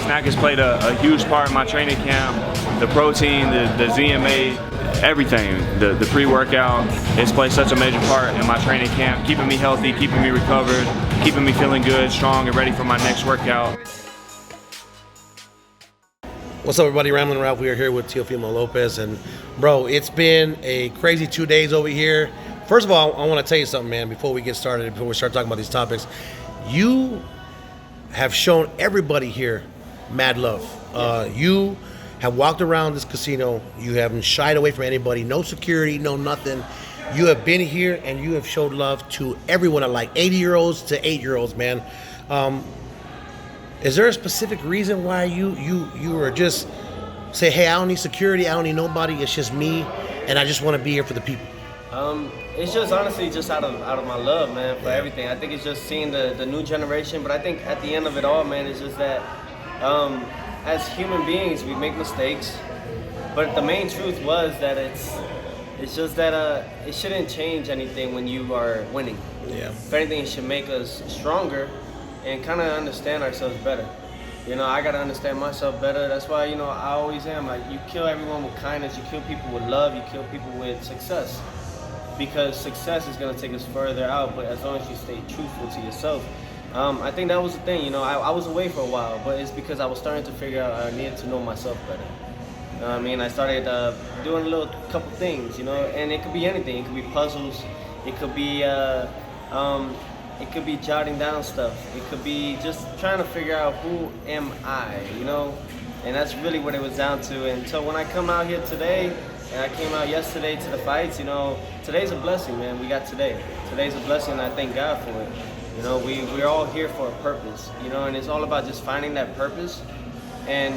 snack has played a huge part in my training camp. The protein, the ZMA, everything, the pre-workout, it's played such a major part in my training camp, keeping me healthy, keeping me recovered, keeping me feeling good, strong, and ready for my next workout. What's up, everybody? Ramblin' Ralph. We are here with Teofimo Lopez, and bro, it's been a crazy 2 days over here. First of all, I want to tell you something, man, before we get started, before we start talking about these topics. You have shown everybody here mad love. You have walked around this casino. You haven't shied away from anybody. No security, no nothing. You have been here and you have showed love to everyone, like 80-year-olds to 8-year-olds, man. Is there a specific reason why you were just say, hey, I don't need security, I don't need nobody, it's just me, and I just want to be here for the people? It's just honestly just out of my love, man, for everything. I think it's just seeing the new generation, but I think at the end of it all, man, it's just that as human beings, we make mistakes, but the main truth was that it's just that it shouldn't change anything when you are winning. Yeah. If anything, it should make us stronger and kind of understand ourselves better. You know, I got to understand myself better. That's why, you know, I always am. Like, you kill everyone with kindness, you kill people with love, you kill people with success. Because success is going to take us further out, but as long as you stay truthful to yourself. I think that was the thing, you know, I was away for a while, but it's because I was starting to figure out I needed to know myself better. You know what I mean? I started doing a couple things, you know, and it could be anything. It could be puzzles. It could be jotting down stuff. It could be just trying to figure out who am I, you know? And that's really what it was down to. And so when I come out here today, and I came out yesterday to the fights, you know, today's a blessing, man. We got today. Today's a blessing, and I thank God for it. You know, we're all here for a purpose, you know, and it's all about just finding that purpose. And,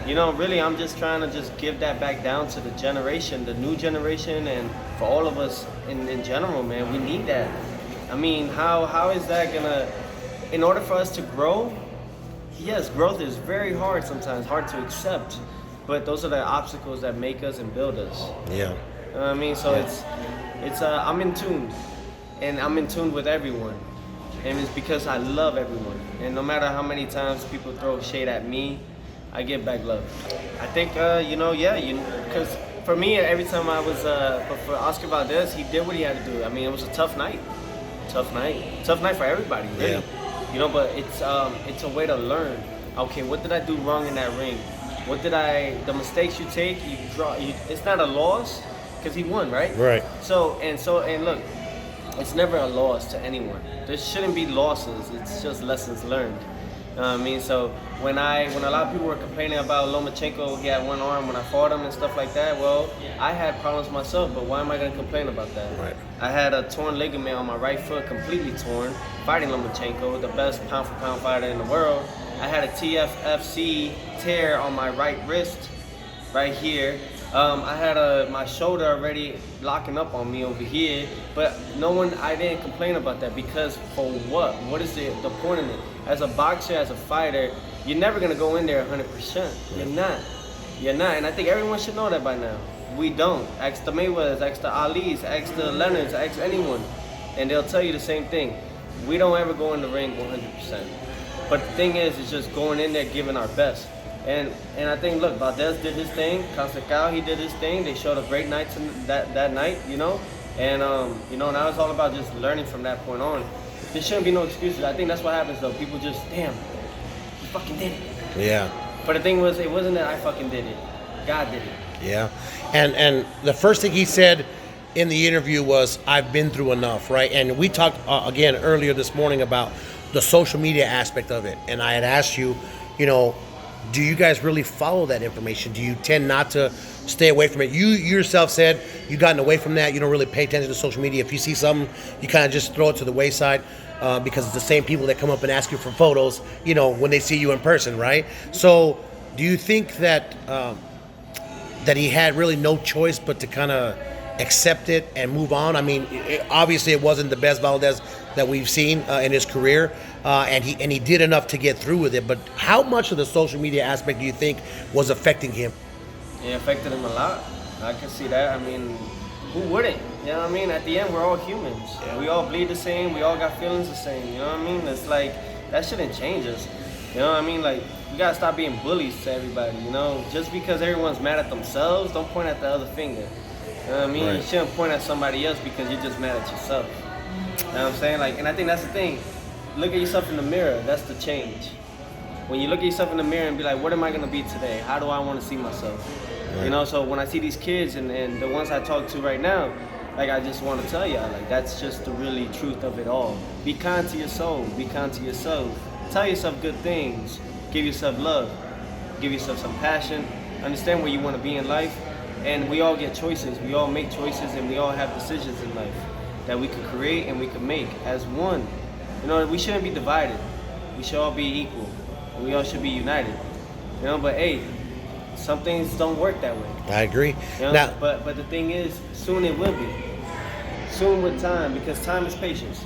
you know, really, I'm just trying to just give that back down to the generation, the new generation, and for all of us in general, man. We need that. I mean, how is that gonna, in order for us to grow, yes, growth is very hard sometimes, hard to accept, but those are the obstacles that make us and build us. Yeah. You know what I mean? So it's I'm in tune, and I'm in tune with everyone, and it's because I love everyone, and no matter how many times people throw shade at me, I give back love. I think, you know, because for me, every time I was, but for Oscar Valdez, he did what he had to do. I mean, it was a tough night. Tough night for everybody, really. Yeah. You know, but it's a way to learn. Okay, what did I do wrong in that ring? The mistakes you take, it's not a loss, because he won, right? Right. So look, it's never a loss to anyone. There shouldn't be losses, it's just lessons learned. You know what I mean? So when a lot of people were complaining about Lomachenko, he had one arm when I fought him and stuff like that, well, I had problems myself, but why am I going to complain about that? Right. I had a torn ligament on my right foot, completely torn, fighting Lomachenko, the best pound-for-pound fighter in the world. I had a TFFC tear on my right wrist, right here. I had my shoulder already locking up on me over here, but I didn't complain about that, because for what? What is the point of it? As a boxer, as a fighter, you're never gonna go in there 100%. You're not, and I think everyone should know that by now. We don't. Ask the Mayweathers, ask the Ali's, ask the Leonards, ask anyone, and they'll tell you the same thing. We don't ever go in the ring 100%. But the thing is, it's just going in there giving our best. And I think, look, Valdez did his thing, Consecao, he did his thing. They showed a great night that night, you know? And, you know, now it's all about just learning from that point on. There shouldn't be no excuses. I think that's what happens, though. People just, damn, he fucking did it. Yeah. But the thing was, it wasn't that I fucking did it. God did it. Yeah. And the first thing he said in the interview was, I've been through enough, right? And we talked, again, earlier this morning about the social media aspect of it. And I had asked you, you know, do you guys really follow that information? Do you tend not to stay away from it? You yourself said you've gotten away from that. You don't really pay attention to social media. If you see something, you kind of just throw it to the wayside because it's the same people that come up and ask you for photos, you know, when they see you in person, right? So do you think that that he had really no choice but to kind of accept it and move on? I mean, obviously it wasn't the best Valdez that we've seen in his career, and he did enough to get through with it. But how much of the social media aspect do you think was affecting him? It affected him a lot. I can see that. I mean, who wouldn't? You know what I mean? At the end, we're all humans. Yeah. We all bleed the same. We all got feelings the same. You know what I mean? It's like, that shouldn't change us. You know what I mean? Like, you gotta stop being bullies to everybody, you know? Just because everyone's mad at themselves, don't point at the other finger. You know what I mean? Right. You shouldn't point at somebody else because you're just mad at yourself. You know what I'm saying? Like, and I think that's the thing. Look at yourself in the mirror. That's the change. When you look at yourself in the mirror and be like, what am I gonna be today? How do I wanna see myself? Right. You know, so when I see these kids and the ones I talk to right now, like, I just want to tell y'all, like, that's just the really truth of it all. Be kind to your soul. Be kind to yourself. Tell yourself good things. Give yourself love. Give yourself some passion. Understand where you want to be in life. And we all get choices. We all make choices, and we all have decisions in life that we can create and we can make as one. You know, we shouldn't be divided. We should all be equal. And we all should be united. You know, but hey, some things don't work that way. I agree. You know? Now, but the thing is, soon it will be. Soon with time, because time is patience.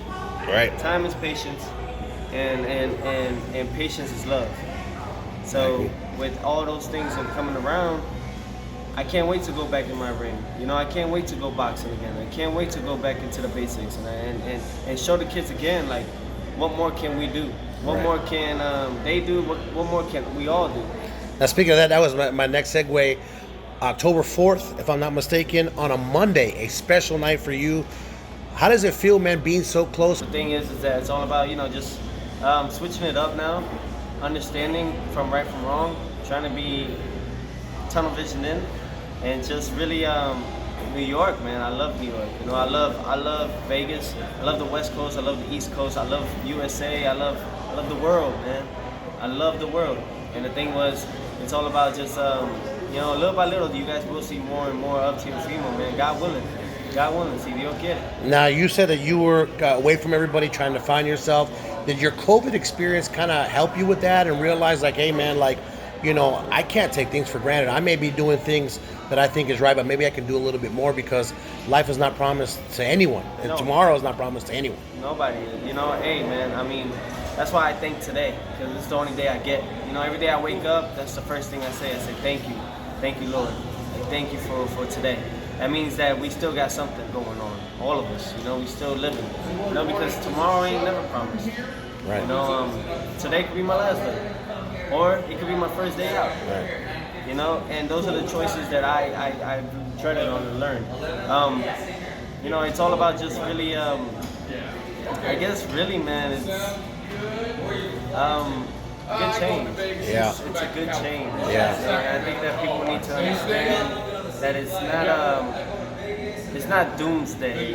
right. Time is patience, and patience is love. So with all those things that are coming around, I can't wait to go back in my ring. You know, I can't wait to go boxing again. I can't wait to go back into the basics and show the kids again, like, what more can we do? What more can they do? What more can we all do? Now, speaking of that, that was my next segue. October 4th, if I'm not mistaken, on a Monday, a special night for you. How does it feel, man, being so close? The thing is that it's all about, you know, just switching it up now, understanding from right from wrong, trying to be tunnel vision in, and just really New York, man. I love New York. You know, I love Vegas. I love the West Coast. I love the East Coast. I love USA. I love the world, man. I love the world. And the thing was, it's all about just you know, little by little, you guys will see more and more of Teofimo, man. God willing. God willing, see, you'll get it. Now, you said that you were away from everybody trying to find yourself. Did your COVID experience kind of help you with that and realize, like, hey, man, like, you know, I can't take things for granted. I may be doing things that I think is right, but maybe I can do a little bit more because life is not promised to anyone. And No. tomorrow is not promised to anyone. Nobody, you know, hey, man, I mean, that's why I think today, because it's the only day I get. You know, every day I wake up, that's the first thing I say. I say, thank you. Thank you, Lord. Like, thank you for today. That means that we still got something going on. All of us, you know, we still living. You know, because tomorrow ain't never promised. Right. You know, today could be my last day. Or it could be my first day out. Right. You know, and those are the choices that I've treaded on and learned. You know, it's all about just really, I guess really, man, it's good change. Yeah. It's a good change. Yeah. And I think that people need to understand that it's not doomsday.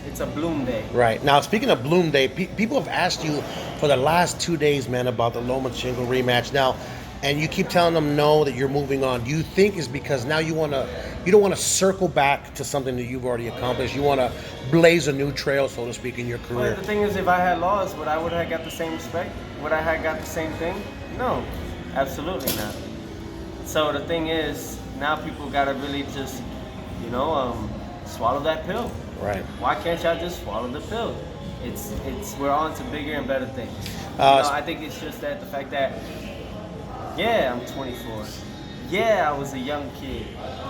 It's a bloom day. Right. Now, speaking of Bloom Day, people have asked you for the last 2 days, man, about the Lomachenko rematch. Now, and you keep telling them no, that you're moving on. Do you think is because now you don't want to circle back to something that you've already accomplished? You want to blaze a new trail, so to speak, in your career? Well, the thing is, if I had lost, would I have got the same respect? Would I have got the same thing? No, absolutely not. So the thing is, now people gotta really just, you know, swallow that pill. Right. Why can't y'all just swallow the pill? We're on to bigger and better things. You know, I think it's just that the fact that, yeah, I'm 24. Yeah, I was a young kid.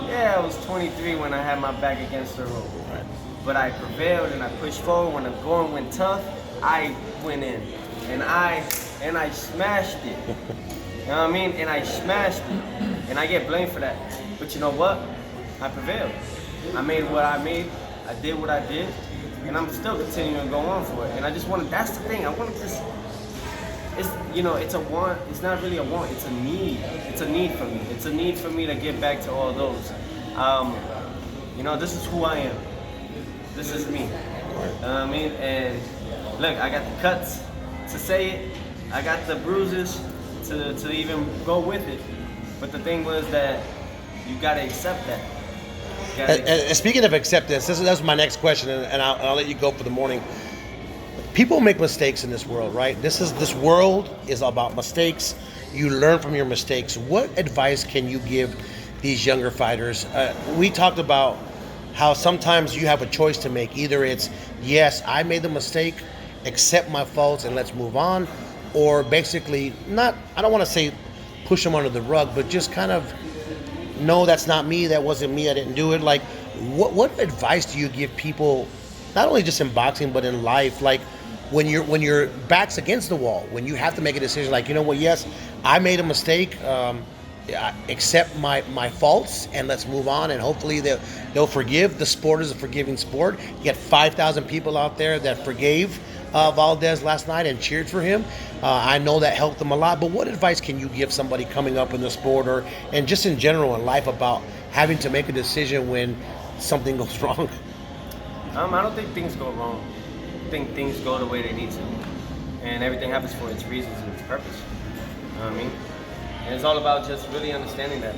Yeah, I was 23 when I had my back against the rope. Right. But I prevailed and I pushed forward. When the going went tough, I went in and I smashed it. You know what I mean? And I smashed it. And I get blamed for that. But you know what? I prevailed. I made what I made. I did what I did. And I'm still continuing to go on for it. And I just want to, that's the thing. I want to just, it's, you know, it's a want. It's not really a want. It's a need. It's a need for me. It's a need for me to get back to all those. You know, this is who I am. This is me. You know what I mean? And look, I got the cuts to say it. I got the bruises to even go with it. But the thing was that you got to accept that. And speaking of acceptance, that's my next question, and I'll let you go for the morning. People make mistakes in this world, right? This world is about mistakes. You learn from your mistakes. What advice can you give these younger fighters? We talked about how sometimes you have a choice to make. Either it's, yes, I made the mistake, accept my faults, and let's move on. Or basically, I don't want to say push them under the rug, but just kind of, no, that's not me, that wasn't me, I didn't do it. Like, what advice do you give people, not only just in boxing, but in life? Like, when your back's against the wall, when you have to make a decision, like, you know what, yes, I made a mistake. Accept my faults and let's move on, and hopefully they'll forgive. The sport is a forgiving sport. You get 5,000 people out there that forgave Valdez last night and cheered for him. I know that helped them a lot. But what advice can you give somebody coming up in the sport and just in general in life about having to make a decision when something goes wrong? I don't think things go wrong. I think things go the way they need to, and everything happens for its reasons and its purpose. You know what I mean? And it's all about just really understanding that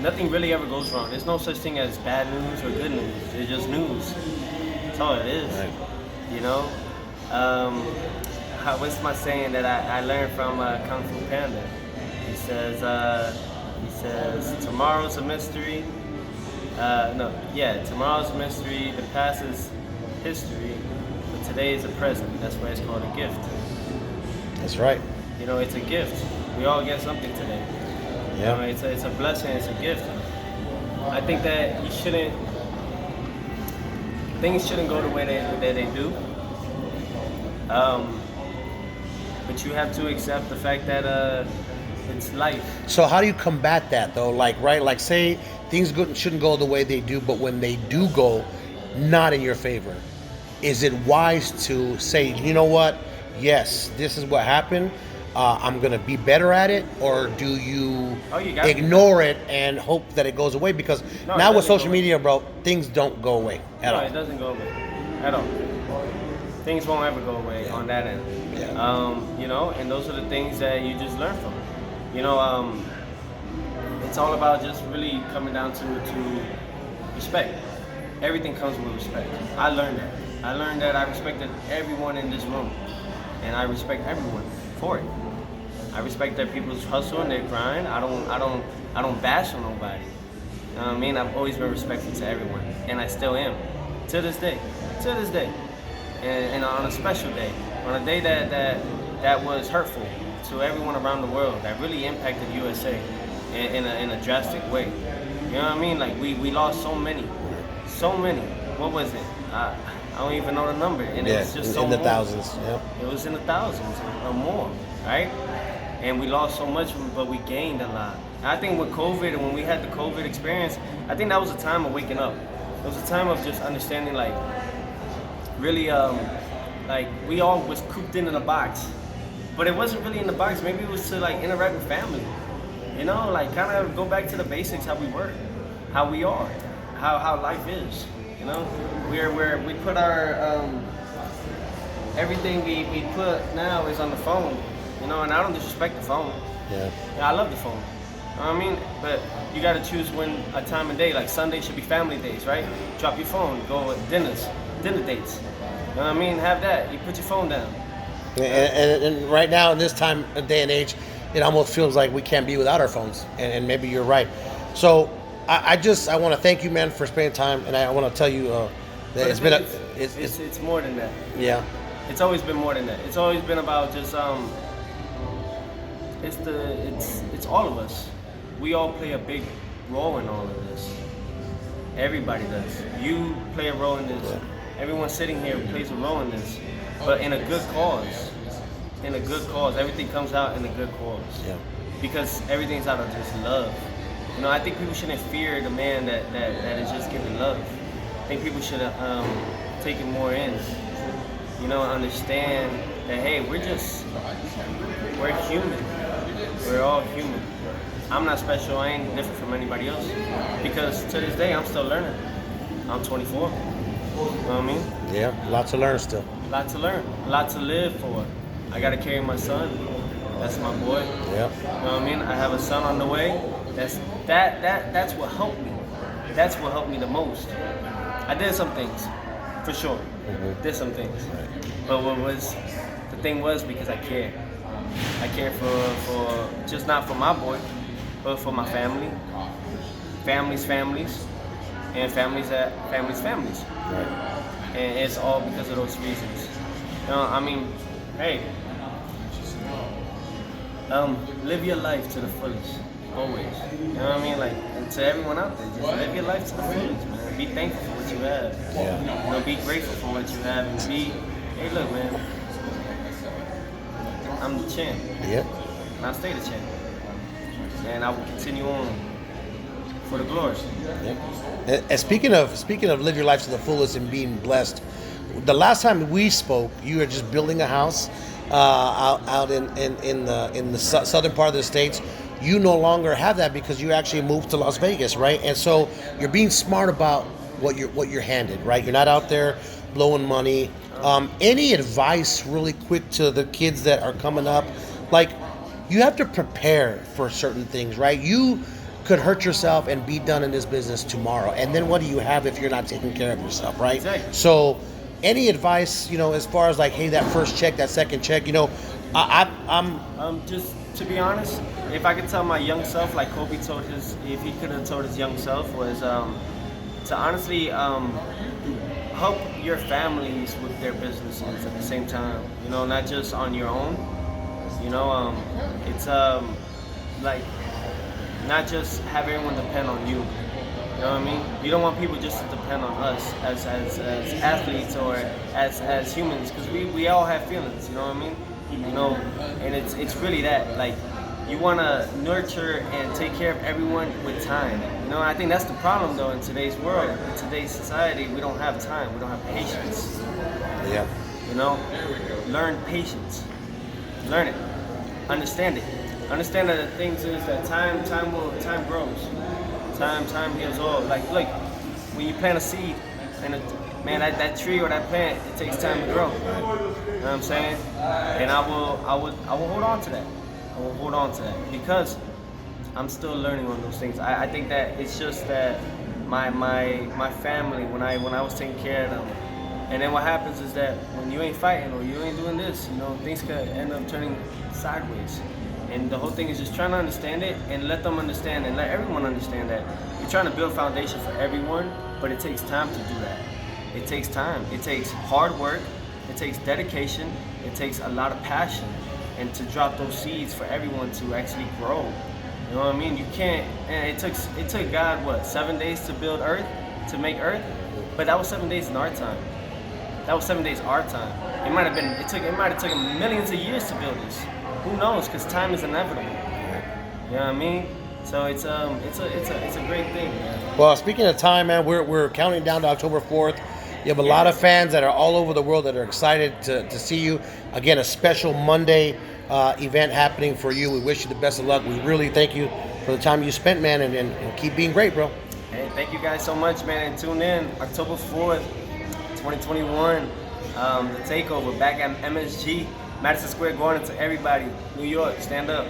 nothing really ever goes wrong. There's no such thing as bad news or good news. It's just news. That's all it is. Right. You know? What's my saying that I learned from Kung Fu Panda? He says, tomorrow's a mystery. Tomorrow's a mystery. The past is history. But today is a present. That's why it's called a gift. That's right. You know, it's a gift. We all get something today. Yeah. You know, it's a blessing, it's a gift. I think that things shouldn't go the way they do. But you have to accept the fact that it's life. So how do you combat that though? Like say things shouldn't go the way they do, but when they do go not in your favor, is it wise to say, you know what? Yes, this is what happened. I'm going to be better at it, or do you ignore it and hope that it goes away? Because now with social media, bro, things don't go away at all. No, it doesn't go away at all. Things won't ever go away on that end. Yeah. You know, and those are the things that you just learn from. You know, it's all about just really coming down to respect. Everything comes with respect. I learned that. I learned that I respected everyone in this room, and I respect everyone for it. I respect their people's hustle and their grind. I don't bash on nobody. You know what I mean? I've always been respectful to everyone, and I still am, to this day. And on a special day, on a day that was hurtful to everyone around the world, that really impacted USA in a drastic way. You know what I mean? Like we lost so many. What was it? I don't even know the number, and it was just so in the more. Thousands. Yeah. It was in the thousands or more, right? And we lost so much, but we gained a lot. And I think with COVID, and when we had the COVID experience, I think that was a time of waking up. It was a time of just understanding, like, really, like we all was cooped in a box, but it wasn't really in the box. Maybe it was to like interact with family, you know, like kind of go back to the basics, how we were, how we are, how life is. You know, we put our everything we put now is on the phone. You know, and I don't disrespect the phone. Yeah. I love the phone. You know what I mean? But you got to choose when a time of day. Like Sunday should be family days, right? Drop your phone, go with dinner dates. You know what I mean? Have that. You put your phone down. And right now in this time, day and age, it almost feels like we can't be without our phones. And maybe you're right. So I want to thank you, man, for spending time. And I want to tell you that it's more than that. Yeah. It's always been more than that. It's always been about just it's all of us. We all play a big role in all of this. Everybody does. You play a role in this. Yeah. Everyone sitting here plays a role in this, but in a good cause. In a good cause. Everything comes out in a good cause. Yeah. Because everything's out of just love. You know, I think people shouldn't fear the man that is just giving love. I think people should take it more in. You know, understand that, hey, we're human. We're all human. I'm not special. I ain't different from anybody else. Because to this day, I'm still learning. I'm 24. You know what I mean? Yeah, lots to learn still. Lot to learn. A lot to live for. I got to carry my son. That's my boy. Yeah. You know what I mean? I have a son on the way. That's what helped me. That's what helped me the most. I did some things, for sure. Mm-hmm. Did some things. But the thing was because I care. I care for just not for my boy, but for my family, families, and families. Right. And it's all because of those reasons. You know, I mean, hey, live your life to the fullest, always. You know what I mean? Like, and to everyone out there, just live your life to the fullest, man. Be thankful for what you have. Yeah. You know, be grateful for what you have, and Hey, look, man. I'm the champ. Yeah. And I'll stay the champ. And I will continue on for the glory. And speaking of live your life to the fullest and being blessed, the last time we spoke, you were just building a house out in the southern part of the states. You no longer have that because you actually moved to Las Vegas, right? And so you're being smart about what you're handed, right? You're not out there blowing money. Any advice, really quick, to the kids that are coming up? Like, you have to prepare for certain things, right? You could hurt yourself and be done in this business tomorrow, and then what do you have if you're not taking care of yourself, right? Exactly. So, any advice, as far as like, hey, that first check, that second check, I'm just to be honest, if I could tell my young self, like Kobe told if he could have told his young self, was to honestly help your families with their businesses at the same time. Not just on your own. It's like not just have everyone depend on you. You know what I mean? You don't want people just to depend on us as athletes or as humans, because we all have feelings. You know what I mean? And it's really that, like, you want to nurture and take care of everyone with time. I think that's the problem though in today's world, in today's society. We don't have time. We don't have patience. Yeah. Learn patience. Learn it. Understand it. Understand that the things is that time grows. Time heals all. Like, look, when you plant a seed, and that tree or that plant, it takes time to grow. You know what I'm saying? And I will hold on to that. I will hold on to that because I'm still learning on those things. I think that it's just that my family, when I was taking care of them, and then what happens is that when you ain't fighting or you ain't doing this, things could end up turning sideways. And the whole thing is just trying to understand it and let them understand and let everyone understand that you're trying to build a foundation for everyone, but it takes time to do that. It takes time. It takes hard work. It takes dedication. It takes a lot of passion, and to drop those seeds for everyone to actually grow. You know what I mean? You can't. And it took God 7 days to build Earth, to make Earth, but that was 7 days in our time. That was 7 days our time. It might have taken millions of years to build this. Who knows? Because time is inevitable. You know what I mean? So it's a great thing, man. Well, speaking of time, man, we're counting down to October 4th. You have a lot of fans that are all over the world that are excited to see you. Again, a special Monday event happening for you. We wish you the best of luck. We really thank you for the time you spent, man, and keep being great, bro. Hey, thank you guys so much, man. And tune in October 4th, 2021. The takeover back at MSG, Madison Square Garden. To everybody, New York, stand up.